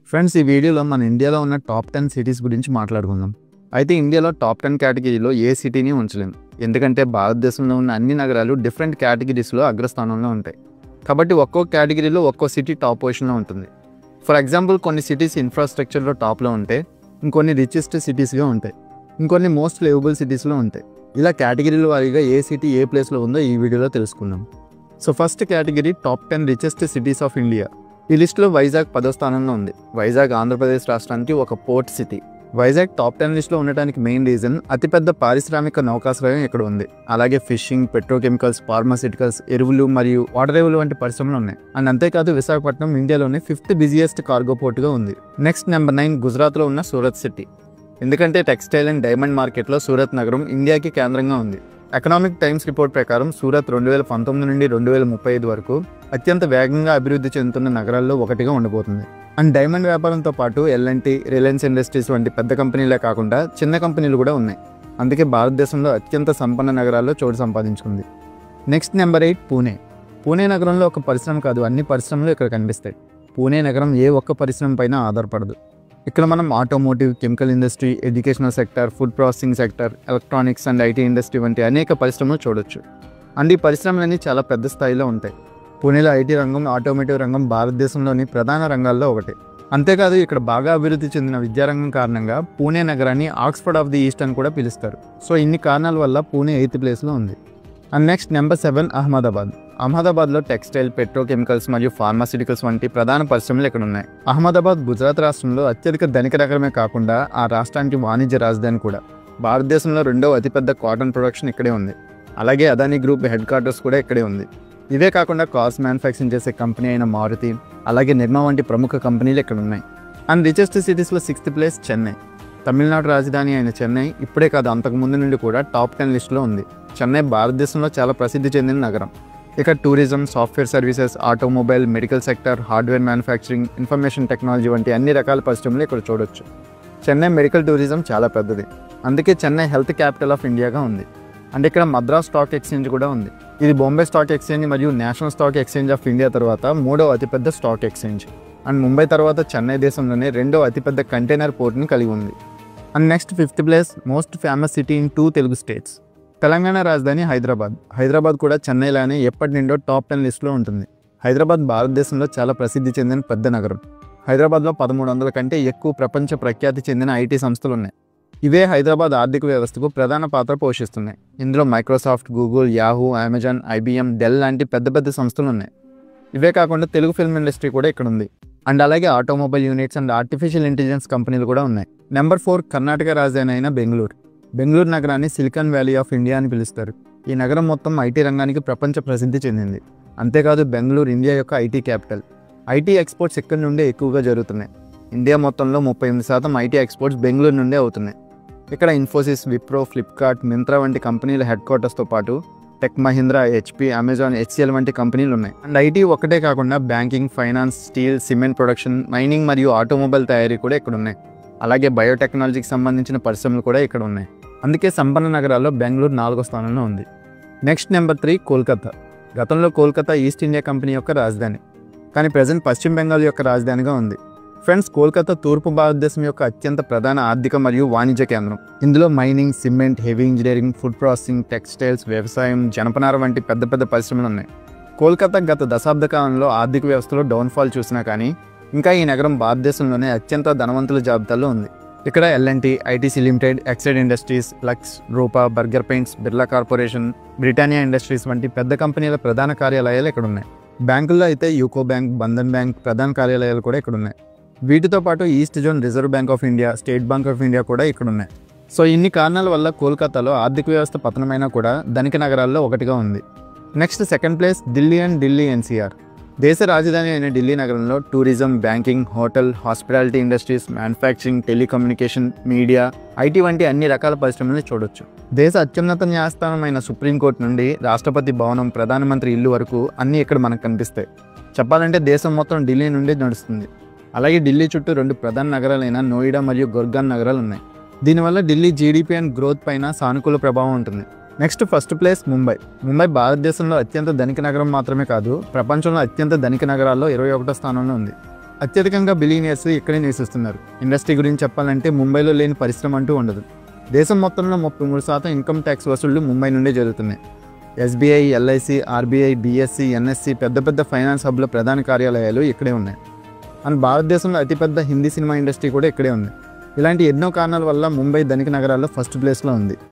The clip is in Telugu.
ఫ్రెండ్స్, ఈ వీడియోలో మన ఇండియాలో ఉన్న టాప్ 10 సిటీస్ గురించి మాట్లాడుకుందాం. అయితే ఇండియాలో టాప్ 10 కేటగిరీలో ఏ సిటీని ఉంచలేము. ఎందుకంటే భారతదేశంలో ఉన్న అన్ని నగరాలు డిఫరెంట్ కేటగిరీస్లో అగ్రస్థానంలో ఉంటాయి. కాబట్టి ఒక్కో కేటగిరీలో ఒక్కో సిటీ టాప్ పొజిషన్లో ఉంటుంది. ఫర్ ఎగ్జాంపుల్, కొన్ని సిటీస్ ఇన్ఫ్రాస్ట్రక్చర్లో టాప్లో ఉంటే, ఇంకొన్ని రిచెస్ట్ సిటీస్గా ఉంటాయి, ఇంకొన్ని మోస్ట్ లివబుల్ సిటీస్లో ఉంటాయి. ఇలా కేటగిరీల వారీగా ఏ సిటీ ఏ ప్లేస్లో ఉందో ఈ వీడియోలో తెలుసుకుందాం. So first category top 10 richest cities of India. ఈ లిస్టులో వైజాగ్ 10వ స్థానంలో ఉంది. వైజాగ్ ఆంధ్రప్రదేశ్ రాష్ట్రానికి ఒక పోర్ట్ సిటీ. వైజాగ్ టాప్ 10 లిస్టులో ఉండడానికి మెయిన్ రీజన్ అతిపెద్ద పారిశ్రామిక నౌకాశ్రయం ఇక్కడ ఉంది. అలాగే ఫిషింగ్, పెట్రోకెమికల్స్, ఫార్మాసిటికల్స్, ఎరువులు మరియు వాటర్ ఎరువులు వంటి పరిశ్రమలు ఉన్నాయి. అండ్ అంతేకాదు విశాఖపట్నం ఇండియాలోనే 5th బిజియెస్ట్ కార్గో పోర్టుగా ఉంది. నెక్స్ట్ నెంబర్ 9 గుజరాత్లో ఉన్న సూరత్ సిటీ. ఎందుకంటే టెక్స్టైల్ అండ్ డైమండ్ మార్కెట్లో సూరత్ నగరం ఇండియాకి కేంద్రంగా ఉంది. ఎకనామిక్ టైమ్స్ రిపోర్ట్ ప్రకారం సూరత్ 2019 నుండి 2035 వరకు అత్యంత వేగంగా అభివృద్ధి చెందుతున్న నగరాల్లో ఒకటిగా ఉండబోతుంది. అండ్ డైమండ్ వ్యాపారంతో పాటు L&T, రిలయన్స్ ఇండస్ట్రీస్ వంటి పెద్ద కంపెనీలే కాకుండా చిన్న కంపెనీలు కూడా ఉన్నాయి. అందుకే భారతదేశంలో అత్యంత సంపన్న నగరాల్లో చోటు సంపాదించుకుంది. Next number 8 Pune. పూణే నగరంలో ఒక పరిశ్రమ కాదు, అన్ని పరిశ్రమలు ఇక్కడ కనిపిస్తాయి. పూణే నగరం ఏ ఒక్క పరిశ్రమ పైన ఆధారపడదు. ఇక్కడ మనం automotive, chemical industry, educational sector, food processing sector, electronics and IT industry వంటి అనేక పరిశ్రమలు చూడొచ్చు. అండ్ ఈ పరిశ్రమలన్నీ చాలా పెద్ద స్థాయిలో ఉంటాయి. పూణేలో IT రంగం, ఆటోమోటివ్ రంగం భారతదేశంలోని ప్రధాన రంగాల్లో ఒకటి. అంతేకాదు ఇక్కడ బాగా అభివృద్ధి చెందిన విద్యారంగం కారణంగా పూణే నగరాన్ని ఆక్స్ఫర్డ్ ఆఫ్ ది ఈస్ట్ అని కూడా పిలుస్తారు. సో ఇన్ని కారణాల వల్ల పూణే 8th ప్లేస్లో ఉంది. And next number 7 Ahmedabad. అహ్మదాబాద్లో టెక్స్టైల్, పెట్రోకెమికల్స్ మరియు ఫార్మాసిటికల్స్ వంటి ప్రధాన పరిశ్రమలు ఇక్కడ ఉన్నాయి. అహ్మదాబాద్ గుజరాత్ రాష్ట్రంలో అత్యధిక ధనిక నగరమే కాకుండా ఆ రాష్ట్రానికి వాణిజ్య రాజధాని కూడా. భారతదేశంలో 2వ అతిపెద్ద కాటన్ ప్రొడక్షన్ ఇక్కడే ఉంది. అలాగే అదానీ గ్రూప్ హెడ్ క్వార్టర్స్ కూడా ఇక్కడే ఉంది. ఇవే కాకుండా కార్స్ మ్యానుఫ్యాక్చరింగ్ చేసే కంపెనీ అయిన మారుతి, అలాగే నిర్మా వంటి ప్రముఖ కంపెనీలు ఇక్కడ ఉన్నాయి. అండ్ రిచెస్ట్ సిటీస్లో 6th ప్లేస్ చెన్నై. తమిళనాడు రాజధాని అయిన చెన్నై ఇప్పుడే కాదు, అంతకుముందు నుండి కూడా టాప్ 10 లిస్టులో ఉంది. చెన్నై భారతదేశంలో చాలా ప్రసిద్ధి చెందిన నగరం. ఇక్కడ tourism, software services, automobile, medical sector, hardware manufacturing, information technology వంటి అన్ని రకాల పరిశ్రమలు ఇక్కడ చూడొచ్చు. చెన్నై మెడికల్ టూరిజం చాలా పెద్దది. అందుకే చెన్నై హెల్త్ క్యాపిటల్ ఆఫ్ ఇండియాగా ఉంది. అండ్ ఇక్కడ మద్రాస్ స్టాక్ ఎక్స్చేంజ్ కూడా ఉంది. ఇది బాంబే స్టాక్ ఎక్స్చేంజ్ మరియు national stock exchange of India తర్వాత 3వ అతిపెద్ద స్టాక్ ఎక్స్చేంజ్. అండ్ ముంబై తర్వాత చెన్నై దేశంలోనే 2వ అతిపెద్ద కంటైనర్ పోర్ట్ని కలిగి ఉంది. And next 5th place most famous city in 2 Telugu states. Telangana రాజధాని హైదరాబాద్. హైదరాబాద్ కూడా చెన్నైలానే ఎప్పటి నుండో టాప్ 10 లిస్టులో ఉంటుంది. హైదరాబాద్ భారతదేశంలో చాలా ప్రసిద్ధి చెందిన పెద్ద నగరం. హైదరాబాద్లో 1300 కంటే ఎక్కువ ప్రపంచ ప్రఖ్యాతి చెందిన IT సంస్థలు ఉన్నాయి. ఇవే హైదరాబాద్ ఆర్థిక వ్యవస్థకు ప్రధాన పాత్ర పోషిస్తున్నాయి. ఇందులో Microsoft, Google, Yahoo, Amazon, IBM, Dell లాంటి పెద్ద పెద్ద సంస్థలు ఉన్నాయి. ఇవే కాకుండా తెలుగు ఫిల్మ్ ఇండస్ట్రీ కూడా ఇక్కడ ఉంది. అండ్ అలాగే automobile units and artificial intelligence కంపెనీలు కూడా ఉన్నాయి. నెంబర్ 4 కర్ణాటక రాజధాని అయిన బెంగళూరు. బెంగళూరు నగరాన్ని సిలికాన్ వ్యాలీ ఆఫ్ ఇండియా అని పిలుస్తారు. ఈ నగరం మొత్తం IT రంగానికి ప్రపంచ ప్రసిద్ధి చెందింది. అంతేకాదు బెంగళూరు ఇండియా యొక్క IT క్యాపిటల్. IT ఎక్స్పోర్ట్స్ ఇక్కడి నుండే ఎక్కువగా జరుగుతున్నాయి. ఇండియా మొత్తంలో 38% IT ఎక్స్పోర్ట్స్ బెంగళూరు నుండే అవుతున్నాయి. ఇక్కడ ఇన్ఫోసిస్, విప్రో, ఫ్లిప్కార్ట్, మింత్రా వంటి కంపెనీల హెడ్ క్వార్టర్స్తో పాటు tech Mahindra, HP, Amazon, HCL వంటి కంపెనీలు ఉన్నాయి. అండ్ IT ఒక్కటే కాకుండా banking, finance, steel, cement production, mining మరియు ఆటోమొబైల్ తయారీ కూడా ఇక్కడ ఉన్నాయి. అలాగే బయోటెక్నాలజీకి సంబంధించిన పరిశ్రమలు కూడా ఇక్కడ ఉన్నాయి. అందుకే సంపన్న నగరాల్లో బెంగళూరు 4వ స్థానంలో ఉంది. Next number 3 Kolkata. గతంలో కోల్కతా ఈస్ట్ ఇండియా కంపెనీ యొక్క రాజధాని, కానీ ప్రజెంట్ పశ్చిమ బెంగాల్ యొక్క రాజధానిగా ఉంది. ఫ్రెండ్స్, కోల్కతా తూర్పు భారతదేశం యొక్క అత్యంత ప్రధాన ఆర్థిక మరియు వాణిజ్య కేంద్రం. ఇందులో mining, cement, heavy engineering, food processing, textiles, వ్యవసాయం, జనపనార వంటి పెద్ద పెద్ద పరిశ్రమలు ఉన్నాయి. కోల్కతా గత దశాబ్ద కాలంలో ఆర్థిక వ్యవస్థలో డౌన్ఫాల్ చూసినా కానీ ఇంకా ఈ నగరం భారతదేశంలోనే అత్యంత ధనవంతుల జాబితాలో ఉంది. ఇక్కడ L&T, ITC limited, Exide Industries, Lux, Rupa, Berger Paints, Birla Corporation, Britannia Industries వంటి పెద్ద కంపెనీల ప్రధాన కార్యాలయాలు ఇక్కడ ఉన్నాయి. బ్యాంకుల్లో అయితే యూకో బ్యాంక్, బంధన్ బ్యాంక్ ప్రధాన కార్యాలయాలు కూడా ఇక్కడ ఉన్నాయి. వీటితో పాటు east zone reserve bank of India, state bank of India కూడా ఇక్కడ ఉన్నాయి. సో ఇన్ని కారణాల వల్ల కోల్కతాలో ఆర్థిక వ్యవస్థ పతనమైనా కూడా ధనిక నగరాల్లో ఒకటిగా ఉంది. Next 2nd place Delhi and Delhi NCR. దేశ రాజధాని అయిన ఢిల్లీ నగరంలో tourism, banking, hotel, hospitality industries, manufacturing, telecommunication, media, IT వంటి అన్ని రకాల పరిశ్రమలను చూడొచ్చు. దేశ అత్యున్నత న్యాయస్థానమైన సుప్రీంకోర్టు నుండి రాష్ట్రపతి భవనం, ప్రధానమంత్రి ఇల్లు వరకు అన్నీ ఇక్కడ మనకు కనిపిస్తాయి. చెప్పాలంటే దేశం మొత్తం ఢిల్లీ నుండి నడుస్తుంది. అలాగే ఢిల్లీ చుట్టూ 2 ప్రధాన నగరాలైన నోయిడా మరియు గుర్గాన్ నగరాలు ఉన్నాయి. దీనివల్ల ఢిల్లీ GDP అండ్ గ్రోత్ పైన సానుకూల ప్రభావం ఉంటుంది. Next 1st place Mumbai. Mumbai భారతదేశంలో అత్యంత ధనిక నగరం మాత్రమే కాదు, ప్రపంచంలో అత్యంత ధనిక నగరాల్లో 21వ స్థానంలో ఉంది. అత్యధికంగా బిలియనియర్స్ ఇక్కడే నివసిస్తున్నారు. ఇండస్ట్రీ గురించి చెప్పాలంటే ముంబైలో లేని పరిశ్రమ అంటూ ఉండదు. దేశం మొత్తంలో 33% ఇన్కమ్ ట్యాక్స్ వసూళ్లు ముంబై నుండే జరుగుతున్నాయి. SBI, LIC, RBI, BSc, NSC పెద్ద పెద్ద ఫైనాన్స్ హబ్ల ప్రధాన కార్యాలయాలు ఇక్కడే ఉన్నాయి. అండ్ భారతదేశంలో అతిపెద్ద హిందీ సినిమా ఇండస్ట్రీ కూడా ఇక్కడే ఉంది. ఇలాంటి ఎన్నో కారణాల వల్ల ముంబై ధనిక నగరాల్లో ఫస్ట్ ప్లేస్లో ఉంది.